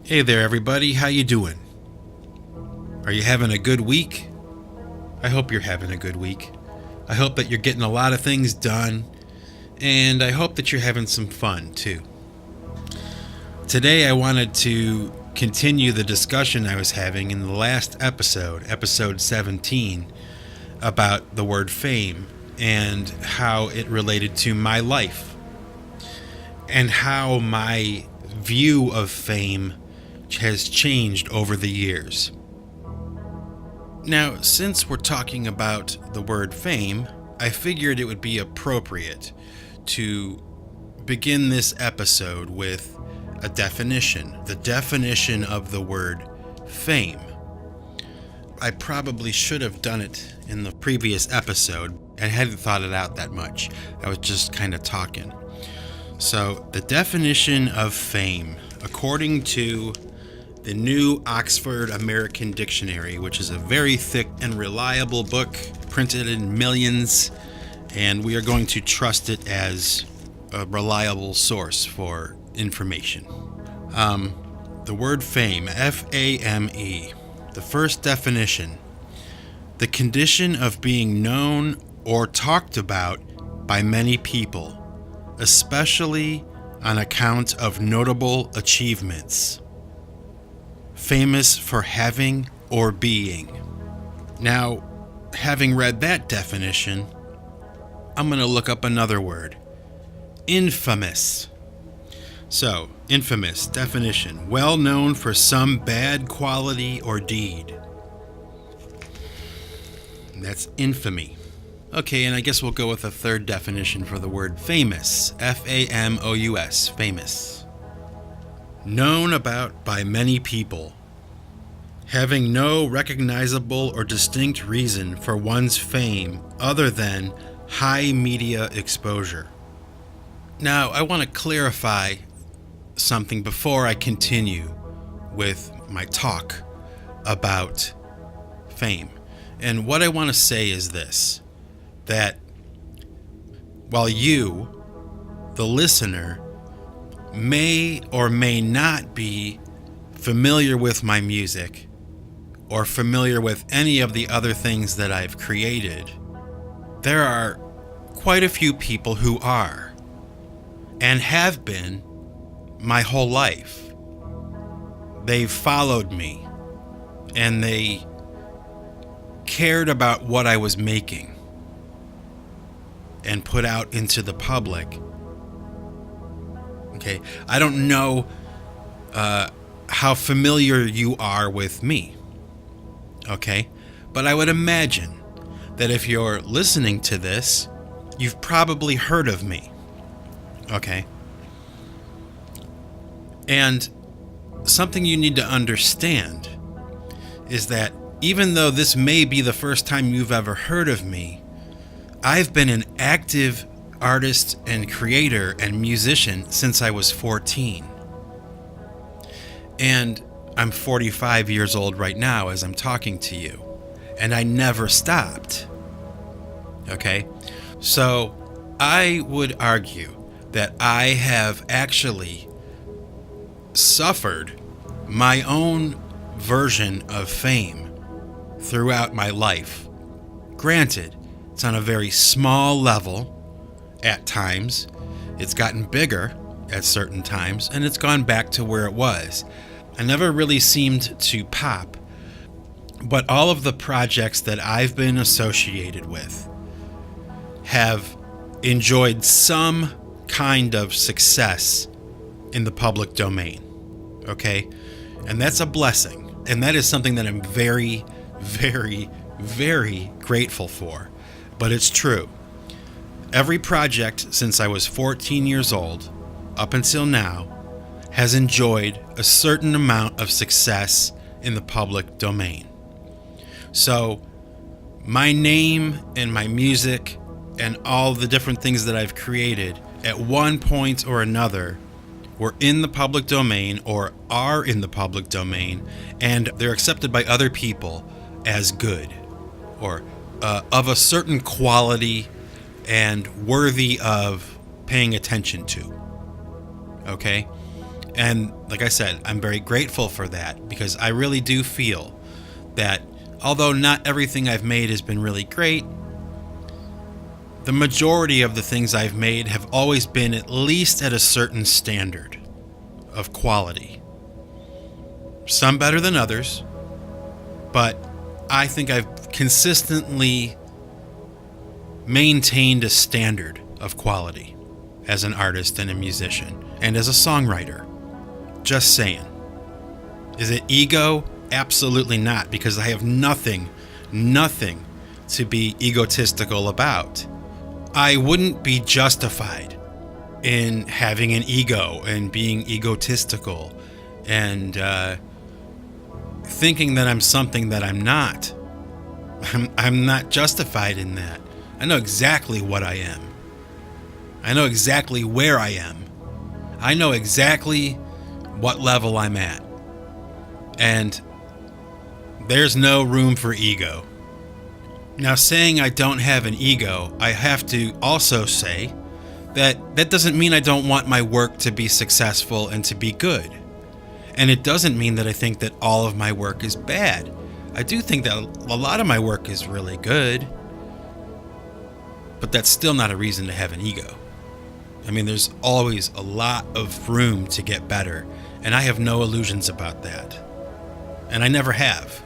Hey there everybody, how you doing? Are you having a good week? I hope you're having a good week. I hope that you're getting a lot of things done, and I hope that you're having some fun too. Today I wanted to continue the discussion I was having in the last episode, episode 17, about the word fame and how it related to my life and how my view of fame has changed over the years. Now, since we're talking about the word fame, I figured it would be appropriate to begin this episode with a definition, the definition of the word fame. I probably should have done it in the previous episode. I hadn't thought it out that much. I was just kind of talking. So, the definition of fame, according to the New Oxford American Dictionary, which is a very thick and reliable book, printed in millions, and we are going to trust it as a reliable source for information. The word fame, F-A-M-E, the first definition, the condition of being known or talked about by many people, especially on account of notable achievements. Famous for having or being. Now, having read that definition, I'm going to look up another word. Infamous. So, infamous definition. Well known for some bad quality or deed. That's infamy. Okay, and I guess we'll go with a third definition for the word famous. F-A-M-O-U-S. Famous. Known about by many people, having no recognizable or distinct reason for one's fame other than high media exposure. Now, I want to clarify something before I continue with my talk about fame. And what I want to say is this, that while you, the listener, may or may not be familiar with my music or familiar with any of the other things that I've created, there are quite a few people who are and have been my whole life. They've followed me and they cared about what I was making and put out into the public. Okay, I don't know how familiar you are with me, okay? But I would imagine that if you're listening to this, you've probably heard of me, okay? And something you need to understand is that even though this may be the first time you've ever heard of me, I've been an active artist and creator and musician since I was 14. And I'm 45 years old right now as I'm talking to you. And I never stopped. Okay? So I would argue that I have actually suffered my own version of fame throughout my life. Granted, it's on a very small level. At times, it's gotten bigger at certain times, and it's gone back to where it was. I never really seemed to pop, but all of the projects that I've been associated with have enjoyed some kind of success in the public domain, okay? And that's a blessing, and that is something that I'm very, very, very grateful for, but it's true. Every project since I was 14 years old, up until now, has enjoyed a certain amount of success in the public domain. So, my name and my music and all the different things that I've created at one point or another were in the public domain or are in the public domain, and they're accepted by other people as good or of a certain quality and worthy of paying attention to. Okay? And like I said, I'm very grateful for that, because I really do feel that although not everything I've made has been really great, the majority of the things I've made have always been at least at a certain standard of quality. Some better than others, but I think I've consistently maintained a standard of quality as an artist and a musician and as a songwriter. Just saying. Is it ego? Absolutely not, because I have nothing to be egotistical about. I wouldn't be justified in having an ego and being egotistical and thinking that I'm something that I'm not. I'm not justified in that. I know exactly what I am. I know exactly where I am. I know exactly what level I'm at. And there's no room for ego. Now, saying I don't have an ego, I have to also say that that doesn't mean I don't want my work to be successful and to be good. And it doesn't mean that I think that all of my work is bad. I do think that a lot of my work is really good, but that's still not a reason to have an ego. I mean, there's always a lot of room to get better, and I have no illusions about that. And I never have.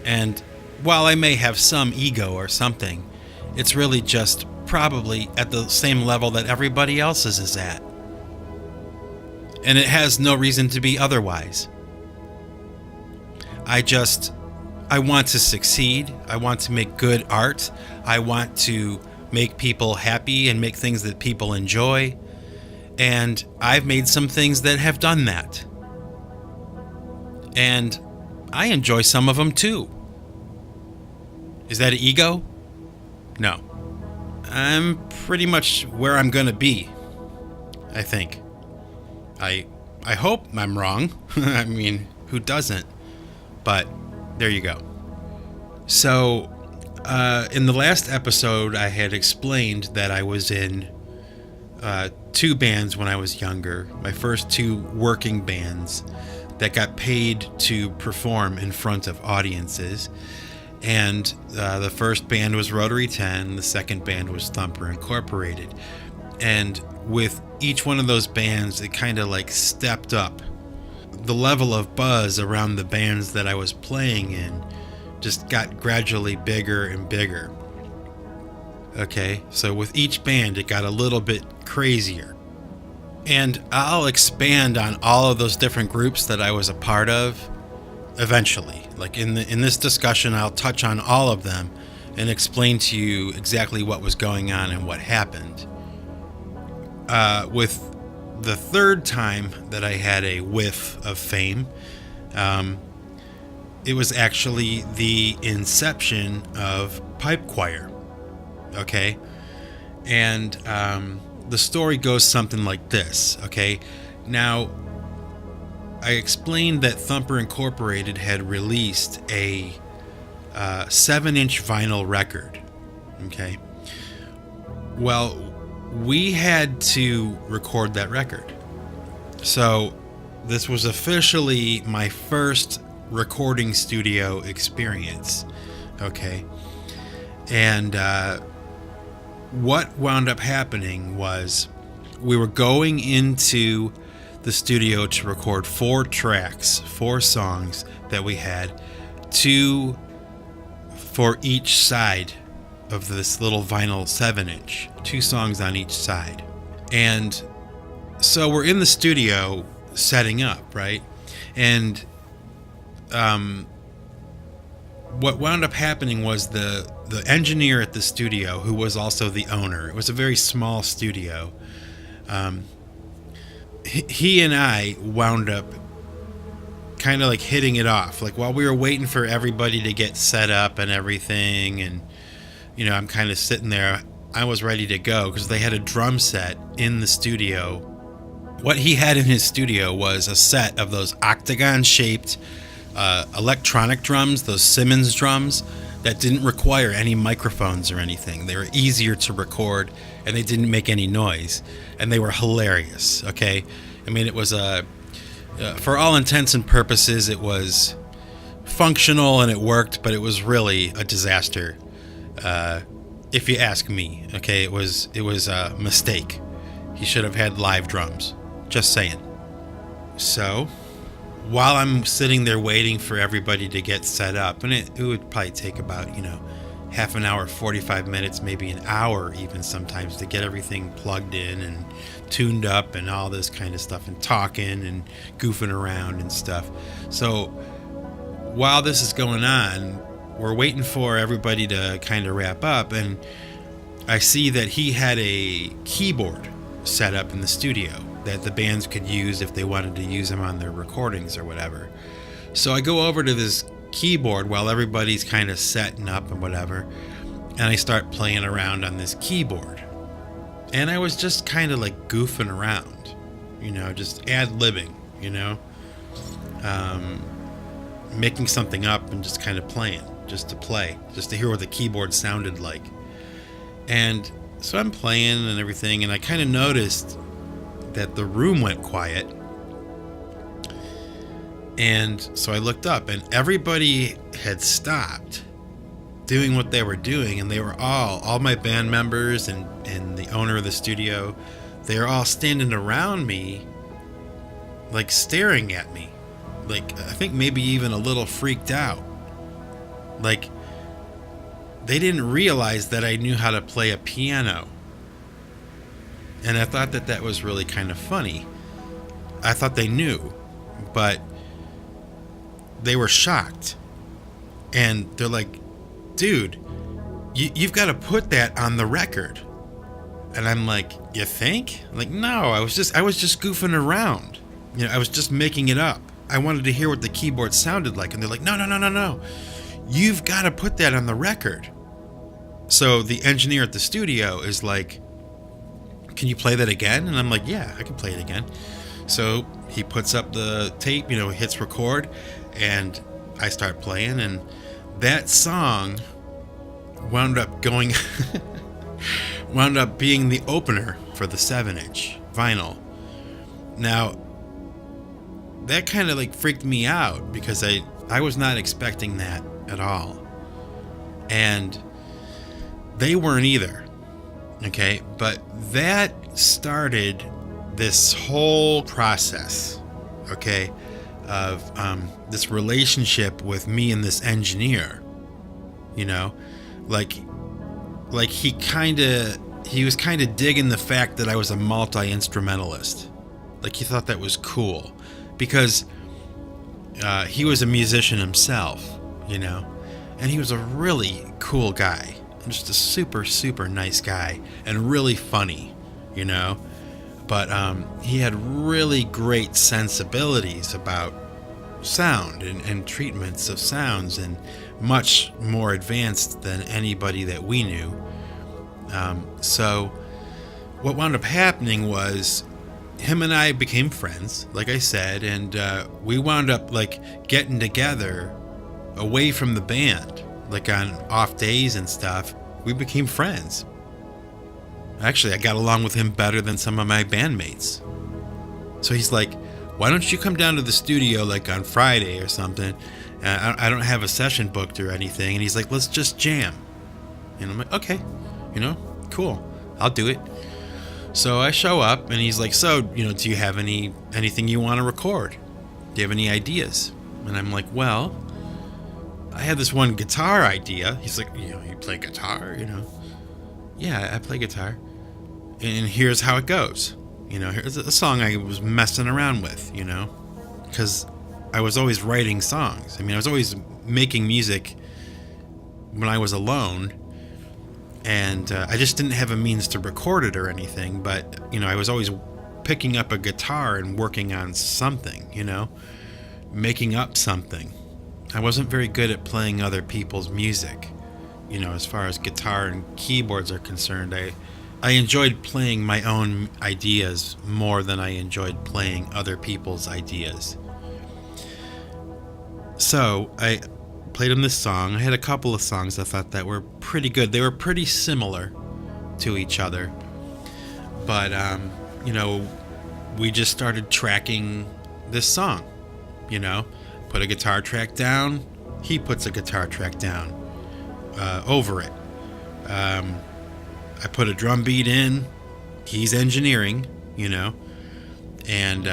And while I may have some ego or something, it's really just probably at the same level that everybody else's is at. And it has no reason to be otherwise. I want to succeed. I want to make good art. I want to make people happy and make things that people enjoy. And I've made some things that have done that. And I enjoy some of them too. Is that an ego? No. I'm pretty much where I'm going to be, I think. I hope I'm wrong. I mean, who doesn't? But there you go. So, in the last episode, I had explained that I was in 2 bands when I was younger. My first 2 working bands that got paid to perform in front of audiences. And the first band was Rotary 10. The second band was Thumper Incorporated. And with each one of those bands, it kind of like stepped up. The level of buzz around the bands that I was playing in just got gradually bigger and bigger. Okay, so with each band, it got a little bit crazier. And I'll expand on all of those different groups that I was a part of eventually. Like in this discussion, I'll touch on all of them and explain to you exactly what was going on and what happened. With the third time that I had a whiff of fame, it was actually the inception of pipe choir. Okay? And the story goes something like this. Okay? Now, I explained that Thumper Incorporated had released a 7-inch vinyl record. Okay? Well, we had to record that record. So this was officially my first recording studio experience. Okay. And what wound up happening was we were going into the studio to record 4 tracks, 4 songs that we had, 2 for each side of this little vinyl 7-inch, 2 songs on each side. And so we're in the studio setting up, right? And what wound up happening was the engineer at the studio, who was also the owner, it was a very small studio, he and I wound up kind of like hitting it off. Like while we were waiting for everybody to get set up and everything, and you know, I'm kind of sitting there, I was ready to go because they had a drum set in the studio. What he had in his studio was a set of those octagon-shaped electronic drums, those Simmons drums, that didn't require any microphones or anything. They were easier to record, and they didn't make any noise, and they were hilarious, okay? I mean, it was for all intents and purposes, it was functional and it worked, but it was really a disaster. If you ask me, okay, it was a mistake. He should have had live drums. Just saying. So, while I'm sitting there waiting for everybody to get set up, and it would probably take about, half an hour, 45 minutes, maybe an hour even sometimes to get everything plugged in and tuned up and all this kind of stuff, and talking and goofing around and stuff. So while this is going on, we're waiting for everybody to kind of wrap up, and I see that he had a keyboard set up in the studio that the bands could use if they wanted to use them on their recordings or whatever. So I go over to this keyboard while everybody's kind of setting up and whatever, and I start playing around on this keyboard. And I was just kind of like goofing around, just ad-libbing, making something up and just kind of playing, just to hear what the keyboard sounded like. And so I'm playing and everything, and I kind of noticed that the room went quiet. And so I looked up, and everybody had stopped doing what they were doing, and they were all my band members and the owner of the studio, they were all standing around me, like staring at me, like I think maybe even a little freaked out. Like they didn't realize that I knew how to play a piano. And I thought that was really kind of funny. I thought they knew, but they were shocked. And they're like, dude, you've got to put that on the record. And I'm like, you think? I'm like, no, I was just goofing around. I was just making it up. I wanted to hear what the keyboard sounded like. And they're like, no. You've got to put that on the record. So the engineer at the studio is like, can you play that again? And I'm like, yeah, I can play it again. So he puts up the tape, hits record, and I start playing, and that song wound up being the opener for the 7-inch vinyl. Now, that kind of like freaked me out because I was not expecting that at all. And they weren't either. Okay, but that started this whole process, okay, of this relationship with me and this engineer. Like he was kind of digging the fact that I was a multi-instrumentalist. Like he thought that was cool because he was a musician himself, and he was a really cool guy. Just a super, super nice guy and really funny, but he had really great sensibilities about sound and treatments of sounds, and much more advanced than anybody that we knew. So what wound up happening was him and I became friends, like I said, and we wound up like getting together away from the band. Like on off days and stuff, we became friends. Actually, I got along with him better than some of my bandmates. So he's like, why don't you come down to the studio like on Friday or something? I don't have a session booked or anything. And he's like, let's just jam. And I'm like, okay, cool, I'll do it. So I show up and he's like, so, do you have anything you want to record? Do you have any ideas? And I'm like, well, I had this one guitar idea. He's like, you play guitar, Yeah, I play guitar. And here's how it goes. Here's a song I was messing around with, because I was always writing songs. I mean, I was always making music when I was alone. And I just didn't have a means to record it or anything. But, I was always picking up a guitar and working on something, making up something. I wasn't very good at playing other people's music, as far as guitar and keyboards are concerned. I enjoyed playing my own ideas more than I enjoyed playing other people's ideas. So I played him this song. I had a couple of songs I thought that were pretty good. They were pretty similar to each other. But, we just started tracking this song, you know, put a guitar track down, he puts a guitar track down over it. I put a drum beat in, he's engineering, you know, and,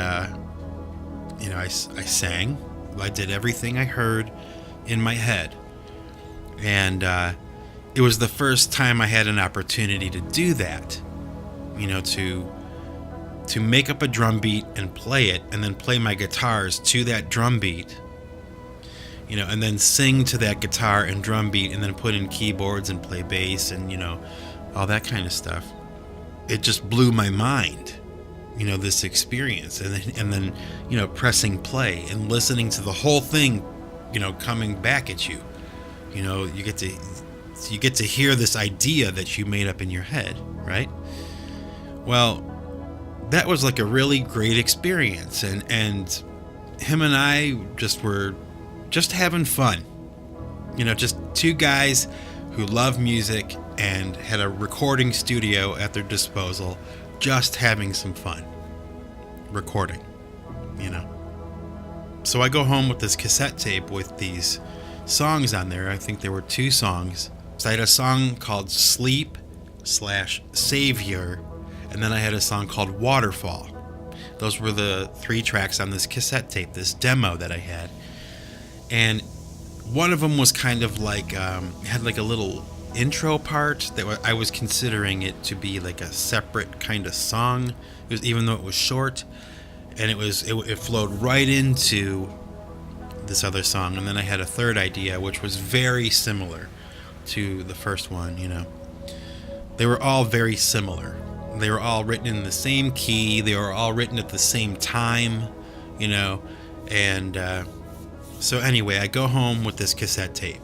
you know, I sang, I did everything I heard in my head. And it was the first time I had an opportunity to do that, you know, to make up a drum beat and play it, and then play my guitars to that drum beat, you know, and then sing to that guitar and drum beat, and then put in keyboards and play bass and, you know, all that kind of stuff. It just blew my mind, you know, this experience. And then, you know, pressing play and listening to the whole thing, you know, coming back at you. You know, you get to hear this idea that you made up in your head, right? Well, that was like a really great experience, and him and I were just having fun. You know, just two guys who love music and had a recording studio at their disposal, just having some fun recording, you know. So I go home with this cassette tape with these songs on there. I think there were 2 songs. So I had a song called Sleep/Savior, and then I had a song called Waterfall. Those were the 3 tracks on this cassette tape, this demo that I had. And one of them was kind of like, had like a little intro part that I was considering it to be like a separate kind of song. It was, even though it was short, and it flowed right into this other song. And then I had a third idea, which was very similar to the first one, you know. They were all very similar. They were all written in the same key. They were all written at the same time, you know. And so anyway, I go home with this cassette tape.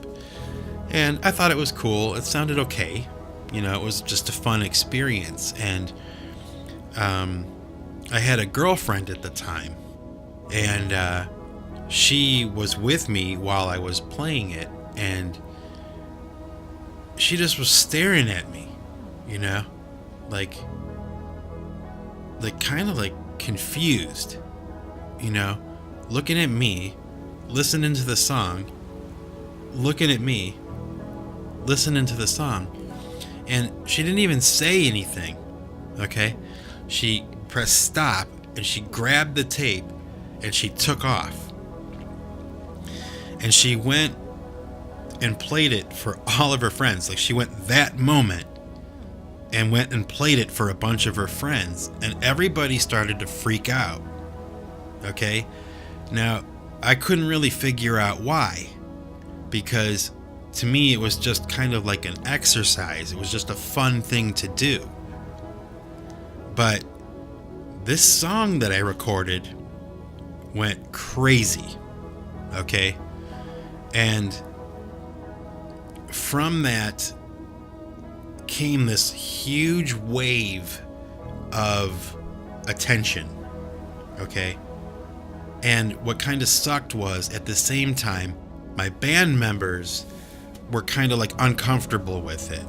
And I thought it was cool. It sounded okay. You know, it was just a fun experience. And I had a girlfriend at the time. And she was with me while I was playing it. And she just was staring at me, you know, like kind of like confused, you know, looking at me, listening to the song, looking at me, listening to the song. And she didn't even say anything, okay? She pressed stop and she grabbed the tape and she took off. And she went and played it for all of her friends. Like, she went that moment and went and played it for a bunch of her friends, and everybody started to freak out. Okay? Now, I couldn't really figure out why, because to me it was just kind of like an exercise. It was just a fun thing to do. But this song that I recorded went crazy. Okay? And from that came this huge wave of attention, okay? And what kind of sucked was, at the same time, my band members were kind of like uncomfortable with it.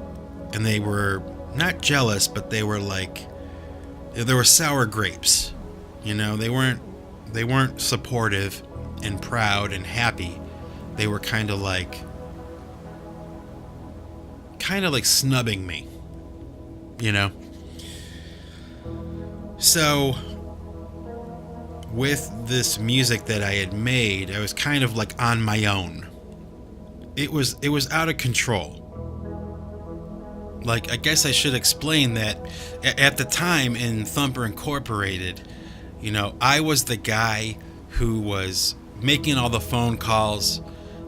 And they were not jealous, but they were like, there were sour grapes. You know, they weren't supportive and proud and happy. They were kind of like snubbing me, you know? So with this music that I had made, I was kind of like on my own. It was out of control. Like, I guess I should explain that at the time in Thumper Incorporated, you know, I was the guy who was making all the phone calls,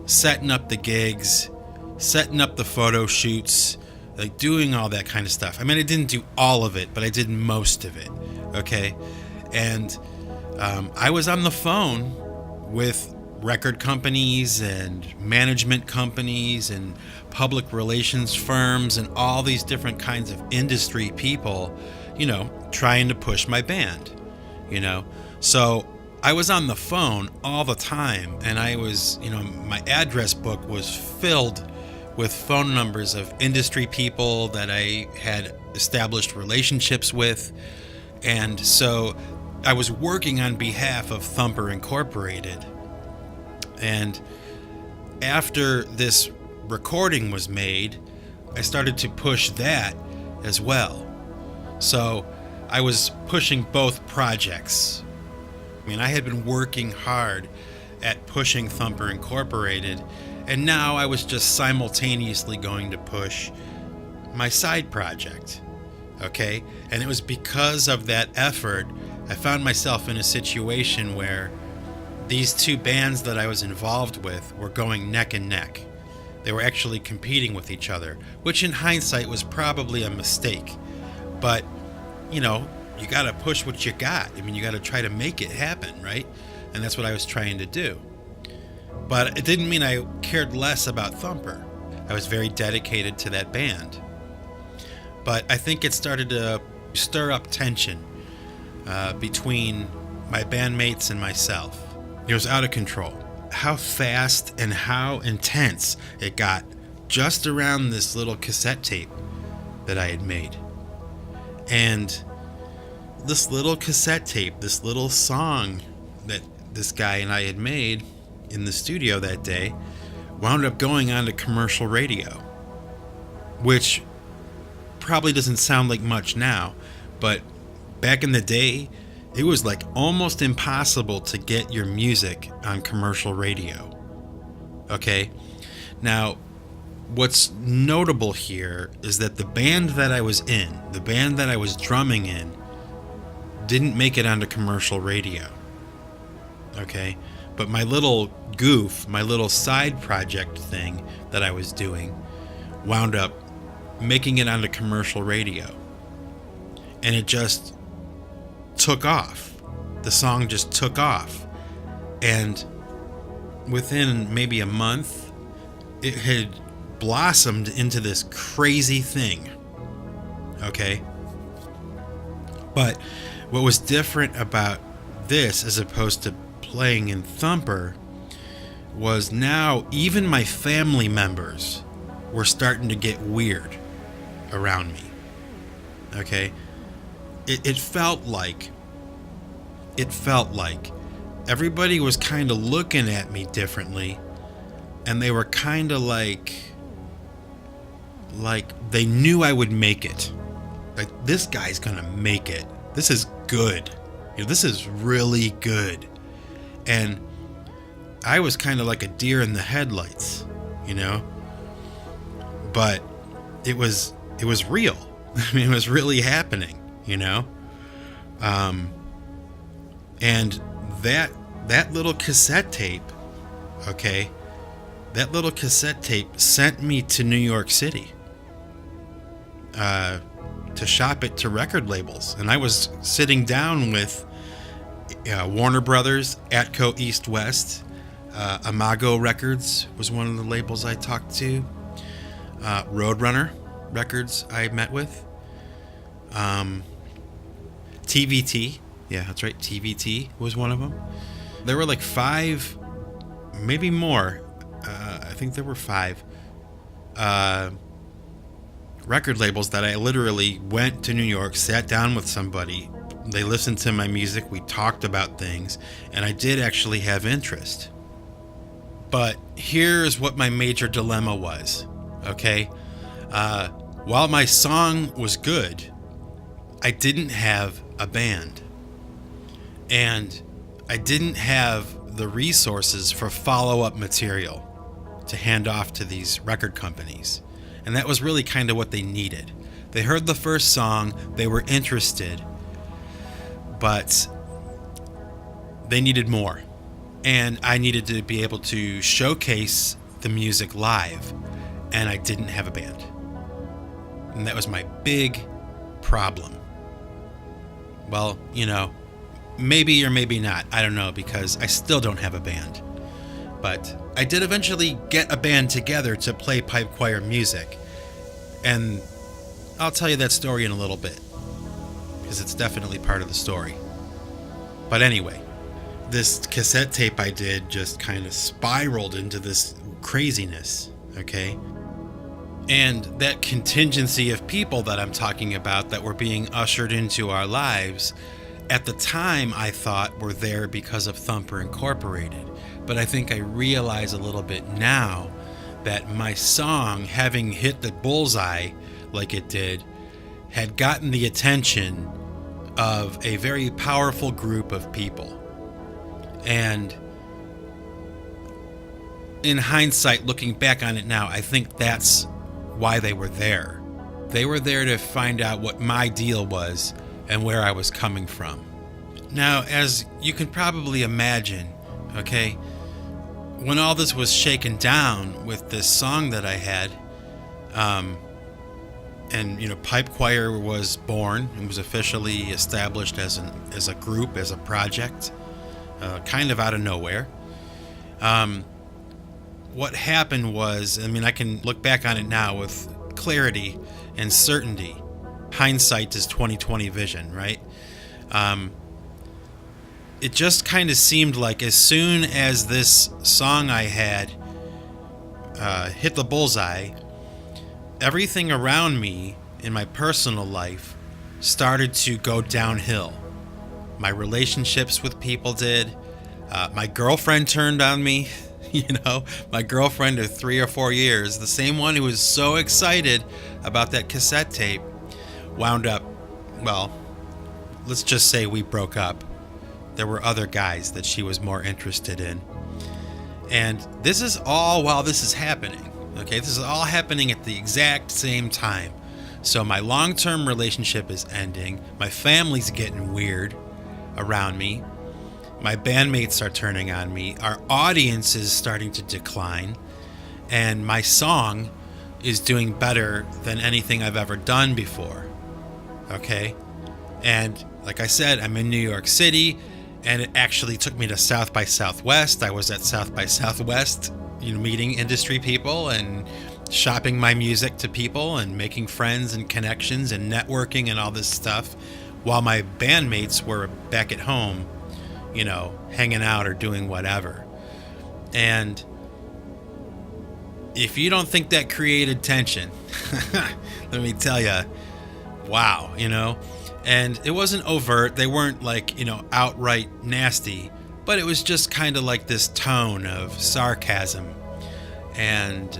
setting up the gigs, setting up the photo shoots, like doing all that kind of stuff. I mean, I didn't do all of it, but I did most of it, okay? And I was on the phone with record companies and management companies and public relations firms and all these different kinds of industry people, you know, trying to push my band, you know? So I was on the phone all the time, and I was, you know, my address book was filled with phone numbers of industry people that I had established relationships with. And so I was working on behalf of Thumper Incorporated. And after this recording was made, I started to push that as well. So I was pushing both projects. I mean, I had been working hard at pushing Thumper Incorporated, and now I was just simultaneously going to push my side project. Okay? And it was because of that effort, I found myself in a situation where these two bands that I was involved with were going neck and neck. They were actually competing with each other, which in hindsight was probably a mistake. But, you know, you got to push what you got. I mean, you got to try to make it happen, right? And that's what I was trying to do. But it didn't mean I cared less about Thumper. I was very dedicated to that band. But I think it started to stir up tension between my bandmates and myself. It was out of control. How fast and how intense it got just around this little cassette tape that I had made. And this little cassette tape, this little song that this guy and I had made in the studio that day, wound up going on to commercial radio, which probably doesn't sound like much now, but back in the day, it was like almost impossible to get your music on commercial radio. Okay? Now, what's notable here is that the band that I was in, the band that I was drumming in, didn't make it onto commercial radio. Okay? But my little goof, my little side project thing that I was doing, wound up making it onto commercial radio. And it just took off. The song just took off. And within maybe a month, it had blossomed into this crazy thing. Okay? But what was different about this as opposed to playing in Thumper was now even my family members were starting to get weird around me. Okay? It felt like everybody was kind of looking at me differently, and they were kind of like they knew I would make it. Like, this guy's gonna make it. This is good. You know, this is really good. And I was kind of like a deer in the headlights, you know? But it was real. I mean, it was really happening, you know? And that little cassette tape, okay, that little cassette tape sent me to New York City to shop it to record labels. And I was sitting down with Warner Brothers, Atco East West, Imago Records was one of the labels I talked to, Roadrunner Records I met with, TVT, yeah, that's right, TVT was one of them. There were like 5, maybe more, I think there were 5 record labels that I literally went to New York, sat down with somebody, they listened to my music, we talked about things, and I did actually have interest. But here's what my major dilemma was, okay? While my song was good, I didn't have a band. And I didn't have the resources for follow-up material to hand off to these record companies. And that was really kind of what they needed. They heard the first song, they were interested, but they needed more. And I needed to be able to showcase the music live, and I didn't have a band. And that was my big problem. Well, you know, maybe or maybe not, I don't know, because I still don't have a band. But I did eventually get a band together to play pipe choir music, and I'll tell you that story in a little bit, because it's definitely part of the story. But anyway, this cassette tape I did just kind of spiraled into this craziness, okay? And that contingency of people that I'm talking about that were being ushered into our lives, at the time I thought were there because of Thumper Incorporated. But I think I realize a little bit now that my song, having hit the bullseye like it did, had gotten the attention of a very powerful group of people. And in hindsight, looking back on it now, I think that's why they were there. They were there to find out what my deal was and where I was coming from. Now, as you can probably imagine, okay, when all this was shaken down with this song that I had, and Pipe Choir was born and was officially established as a group, as a project, kind of out of nowhere. What happened was, I can look back on it now with clarity and certainty. Hindsight is 20/20 vision, right? It just kind of seemed like as soon as this song I had hit the bullseye, everything around me in my personal life started to go downhill. My relationships with people did. My girlfriend turned on me. My girlfriend of 3 or 4 years, the same one who was so excited about that cassette tape, wound up, well, let's just say we broke up. There were other guys that she was more interested in. And this is all while this is happening. Okay, this is all happening at the exact same time. So my long-term relationship is ending. My family's getting weird around me. My bandmates are turning on me. Our audience is starting to decline. And my song is doing better than anything I've ever done before. Okay? And like I said, I'm in New York City, and it actually took me to South by Southwest. I was at South by Southwest, meeting industry people and shopping my music to people and making friends and connections and networking and all this stuff, while my bandmates were back at home, hanging out or doing whatever. And if you don't think that created tension, let me tell you, wow, And it wasn't overt. They weren't outright nasty, but it was just kind of like this tone of sarcasm and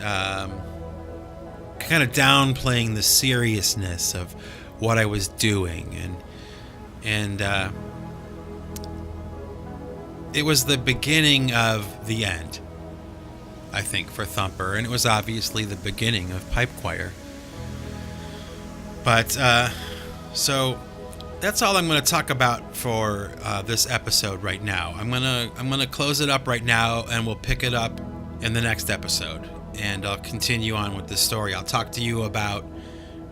kind of downplaying the seriousness of what I was doing. And it was the beginning of the end, I think, for Thumper. And it was obviously the beginning of Pipe Choir. But, so that's all I'm going to talk about for this episode right now. I'm gonna close it up right now, and we'll pick it up in the next episode. And I'll continue on with the story. I'll talk to you about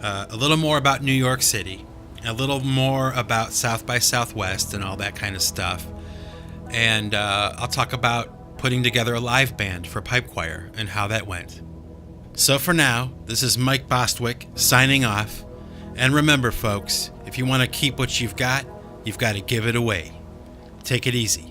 a little more about New York City, a little more about South by Southwest and all that kind of stuff. And I'll talk about putting together a live band for Pipe Choir and how that went. So for now, this is Mike Bostwick signing off. And remember, folks, if you want to keep what you've got to give it away. Take it easy.